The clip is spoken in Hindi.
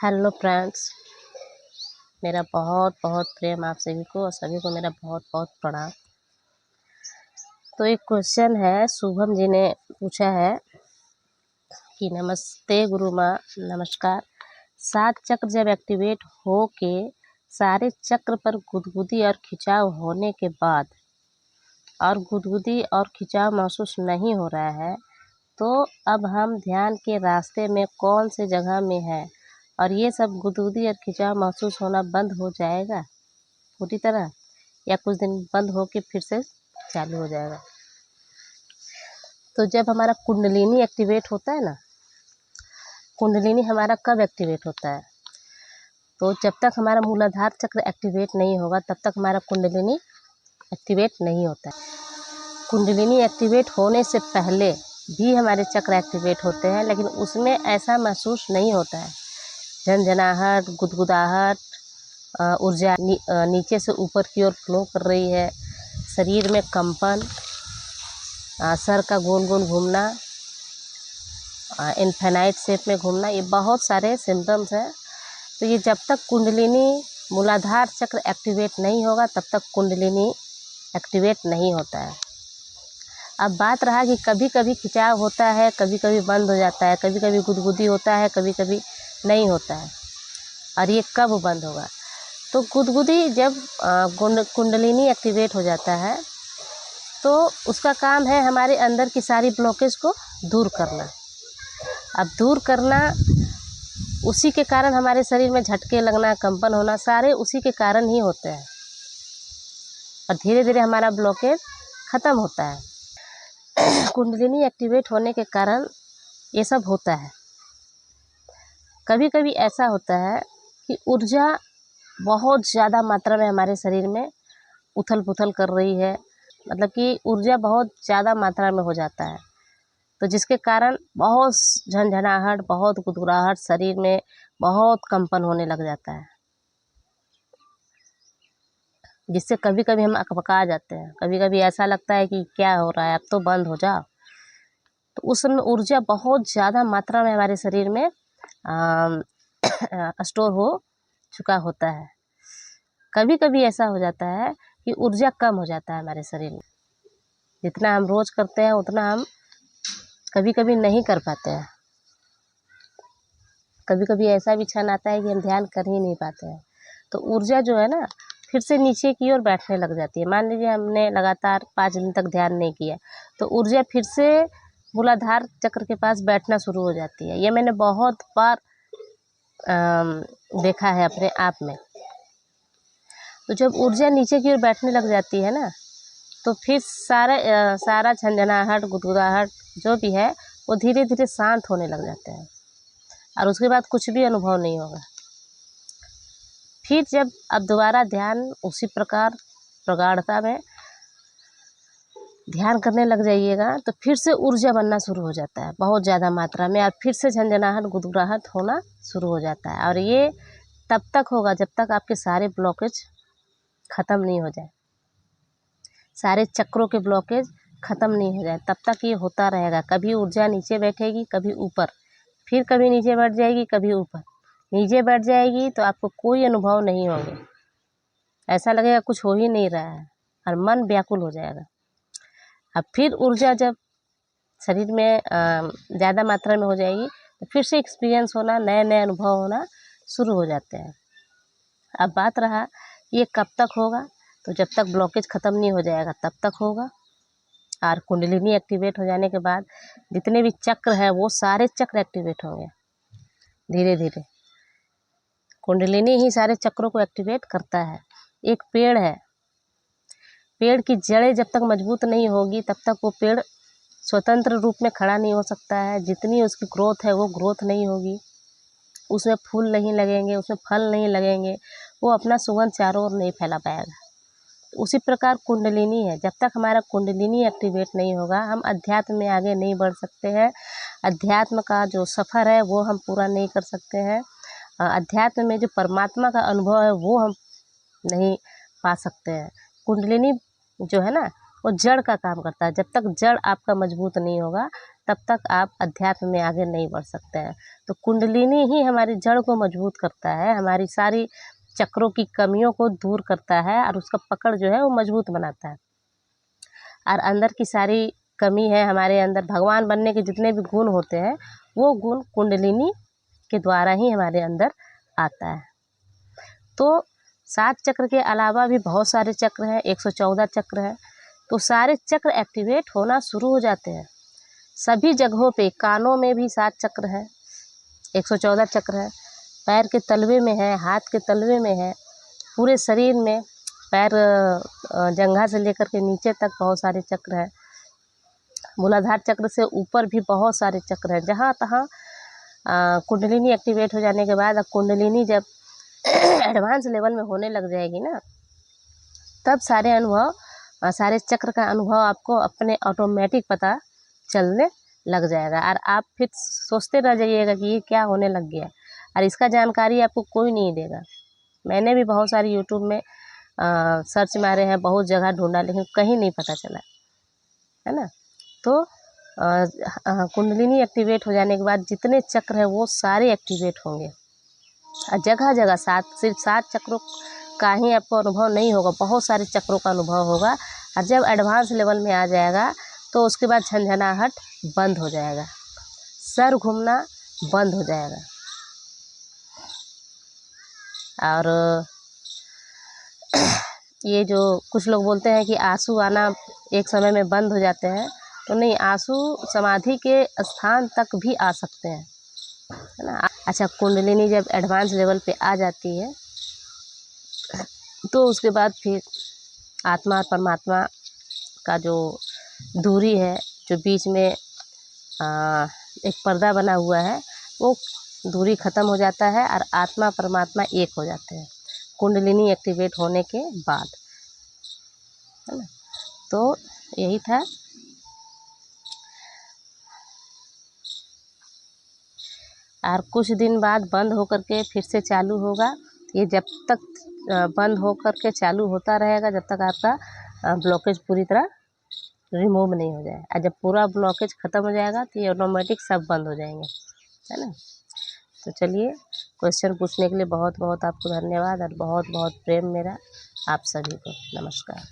हेलो फ्रेंड्स, मेरा बहुत बहुत प्रेम आप सभी को और सभी को मेरा बहुत बहुत प्रणाम। तो एक क्वेश्चन है, शुभम जी ने पूछा है कि नमस्ते गुरु माँ, नमस्कार। 7 चक्र जब एक्टिवेट हो के सारे चक्र पर गुदगुदी और खिंचाव होने के बाद और गुदगुदी और खिंचाव महसूस नहीं हो रहा है, तो अब हम ध्यान के रास्ते में कौन से जगह में है और ये सब गुदगुदी और खिंचाव महसूस होना बंद हो जाएगा पूरी तरह, या कुछ दिन बंद हो के फिर से चालू हो जाएगा। तो जब हमारा कुंडलिनी एक्टिवेट होता है ना, कुंडलिनी हमारा कब एक्टिवेट होता है? तो जब तक हमारा मूलाधार चक्र एक्टिवेट नहीं होगा तब तक हमारा कुंडलिनी एक्टिवेट नहीं होता है। कुंडलिनी एक्टिवेट होने से पहले भी हमारे चक्र एक्टिवेट होते हैं, लेकिन उसमें ऐसा महसूस नहीं होता है। झनझनाहट, गुदगुदाहट, ऊर्जा नीचे से ऊपर की ओर फ्लो कर रही है, शरीर में कंपन, सर का गोल गोल घूमना, इनफाइनाइट शेप में घूमना, ये बहुत सारे सिम्टम्स हैं। तो ये जब तक कुंडलिनी मूलाधार चक्र एक्टिवेट नहीं होगा तब तक कुंडलिनी एक्टिवेट नहीं होता है। अब बात रहा कि कभी कभी खिंचाव होता है, कभी कभी बंद हो जाता है, कभी कभी गुदगुदी होता है, कभी कभी नहीं होता है, और ये कब बंद होगा? तो गुदगुदी जब कुंडलिनी एक्टिवेट हो जाता है तो उसका काम है हमारे अंदर की सारी ब्लॉकेज को दूर करना। अब दूर करना, उसी के कारण हमारे शरीर में झटके लगना, कंपन होना, सारे उसी के कारण ही होते हैं, और धीरे धीरे हमारा ब्लॉकेज ख़त्म होता है। कुंडलिनी एक्टिवेट होने के कारण ये सब होता है। कभी कभी ऐसा होता है कि ऊर्जा बहुत ज़्यादा मात्रा में हमारे शरीर में उथल पुथल कर रही है, मतलब कि ऊर्जा बहुत ज़्यादा मात्रा में हो जाता है, तो जिसके कारण बहुत झंझनाहट, बहुत गुदगुदाहट, शरीर में बहुत कंपन होने लग जाता है, जिससे कभी कभी हम अकबका जाते हैं। कभी कभी ऐसा लगता है कि क्या हो रहा है, अब तो बंद हो जाओ। तो उस समय ऊर्जा बहुत ज़्यादा मात्रा में हमारे शरीर में स्टोर हो चुका होता है। कभी कभी ऐसा हो जाता है कि ऊर्जा कम हो जाता है हमारे शरीर में, जितना हम रोज़ करते हैं उतना हम कभी कभी नहीं कर पाते हैं। कभी कभी ऐसा भी क्षण आता है कि हम ध्यान कर ही नहीं पाते हैं, तो ऊर्जा जो है ना फिर से नीचे की ओर बैठने लग जाती है। मान लीजिए हमने लगातार 5 दिन तक ध्यान नहीं किया, तो ऊर्जा फिर से मूलाधार चक्र के पास बैठना शुरू हो जाती है। ये मैंने बहुत बार देखा है अपने आप में। तो जब ऊर्जा नीचे की ओर बैठने लग जाती है ना, तो फिर सारा झंझनाहट, गुदगुदाहट जो भी है वो धीरे धीरे शांत होने लग जाते हैं, और उसके बाद कुछ भी अनुभव नहीं होगा। फिर जब अब दोबारा ध्यान उसी प्रकार प्रगाढ़ता में ध्यान करने लग जाइएगा, तो फिर से ऊर्जा बनना शुरू हो जाता है बहुत ज़्यादा मात्रा में, और फिर से झंझनाहट, गुदगुदाहट होना शुरू हो जाता है। और ये तब तक होगा जब तक आपके सारे ब्लॉकेज ख़त्म नहीं हो जाए, सारे चक्रों के ब्लॉकेज ख़त्म नहीं हो जाए, तब तक ये होता रहेगा। कभी ऊर्जा नीचे बैठेगी, कभी ऊपर, फिर कभी नीचे बैठ जाएगी, कभी ऊपर। नीचे बैठ जाएगी तो आपको कोई अनुभव नहीं होंगे, ऐसा लगेगा कुछ हो ही नहीं रहा है, और मन व्याकुल हो जाएगा। अब फिर ऊर्जा जब शरीर में ज़्यादा मात्रा में हो जाएगी तो फिर से एक्सपीरियंस होना, नए नए अनुभव होना शुरू हो जाते हैं। अब बात रहा ये कब तक होगा, तो जब तक ब्लॉकेज ख़त्म नहीं हो जाएगा तब तक होगा। और कुंडलिनी एक्टिवेट हो जाने के बाद जितने भी चक्र हैं वो सारे चक्र एक्टिवेट होंगे धीरे धीरे। कुंडलिनी ही सारे चक्रों को एक्टिवेट करता है। एक पेड़ है, पेड़ की जड़ें जब तक मजबूत नहीं होगी तब तक वो पेड़ स्वतंत्र रूप में खड़ा नहीं हो सकता है। जितनी उसकी ग्रोथ है वो ग्रोथ नहीं होगी, उसमें फूल नहीं लगेंगे, उसमें फल नहीं लगेंगे, वो अपना सुगंध चारों ओर नहीं फैला पाएगा। उसी प्रकार कुंडलिनी है, जब तक हमारा कुंडलिनी एक्टिवेट नहीं होगा हम अध्यात्म में आगे नहीं बढ़ सकते हैं। अध्यात्म का जो सफ़र है वो हम पूरा नहीं कर सकते हैं। अध्यात्म में जो परमात्मा का अनुभव है वो हम नहीं पा सकते हैं। कुंडलिनी जो है ना वो जड़ का काम करता है। जब तक जड़ आपका मजबूत नहीं होगा तब तक आप अध्यात्म में आगे नहीं बढ़ सकते हैं। तो कुंडलिनी ही हमारी जड़ को मजबूत करता है, हमारी सारी चक्रों की कमियों को दूर करता है और उसका पकड़ जो है वो मजबूत बनाता है। और अंदर की सारी कमी है हमारे अंदर, भगवान बनने के जितने भी गुण होते हैं वो गुण कुंडलिनी के द्वारा ही हमारे अंदर आता है। तो 7 चक्र के अलावा भी बहुत सारे चक्र हैं, 114 चक्र हैं। तो सारे चक्र एक्टिवेट होना शुरू हो जाते हैं सभी जगहों पे। कानों में भी 7 चक्र हैं, 114 चक्र है, पैर के तलवे में है, हाथ के तलवे में है, पूरे शरीर में, पैर जंघा से लेकर के नीचे तक बहुत सारे चक्र हैं। मूलाधार चक्र से ऊपर भी बहुत सारे चक्र हैं। जहाँ तहाँ कुंडलिनी एक्टिवेट हो जाने के बाद, अब कुंडलिनी जब एडवांस लेवल में होने लग जाएगी ना, तब सारे अनुभव, सारे चक्र का अनुभव आपको अपने ऑटोमेटिक पता चलने लग जाएगा। और आप फिर सोचते रह जाइएगा कि ये क्या होने लग गया, और इसका जानकारी आपको कोई नहीं देगा। मैंने भी बहुत सारी यूट्यूब में सर्च मारे हैं, बहुत जगह ढूंढा, लेकिन कहीं नहीं पता चला, है ना। तो कुंडलिनी एक्टिवेट हो जाने के बाद जितने चक्र हैं वो सारे एक्टिवेट होंगे, और जगह जगह सिर्फ 7 चक्रों का ही आपको अनुभव नहीं होगा, बहुत सारे चक्रों का अनुभव होगा। और जब एडवांस लेवल में आ जाएगा तो उसके बाद झंझनाहट बंद हो जाएगा, सर घूमना बंद हो जाएगा, और ये जो कुछ लोग बोलते हैं कि आंसू आना एक समय में बंद हो जाते हैं, तो नहीं, आंसू समाधि के स्थान तक भी आ सकते हैं, है ना। अच्छा, कुंडलिनी जब एडवांस लेवल पे आ जाती है तो उसके बाद फिर आत्मा और परमात्मा का जो दूरी है, जो बीच में एक पर्दा बना हुआ है, वो दूरी ख़त्म हो जाता है और आत्मा परमात्मा एक हो जाते हैं कुंडलिनी एक्टिवेट होने के बाद, है ना। तो यही था। और कुछ दिन बाद बंद होकर के फिर से चालू होगा। ये जब तक बंद होकर के चालू होता रहेगा, जब तक आपका ब्लॉकेज पूरी तरह रिमूव नहीं हो जाए। और जब पूरा ब्लॉकेज ख़त्म हो जाएगा तो ये ऑटोमेटिक सब बंद हो जाएंगे, है ना। तो चलिए, क्वेश्चन पूछने के लिए बहुत बहुत आपको धन्यवाद, और बहुत बहुत प्रेम मेरा आप सभी को। नमस्कार।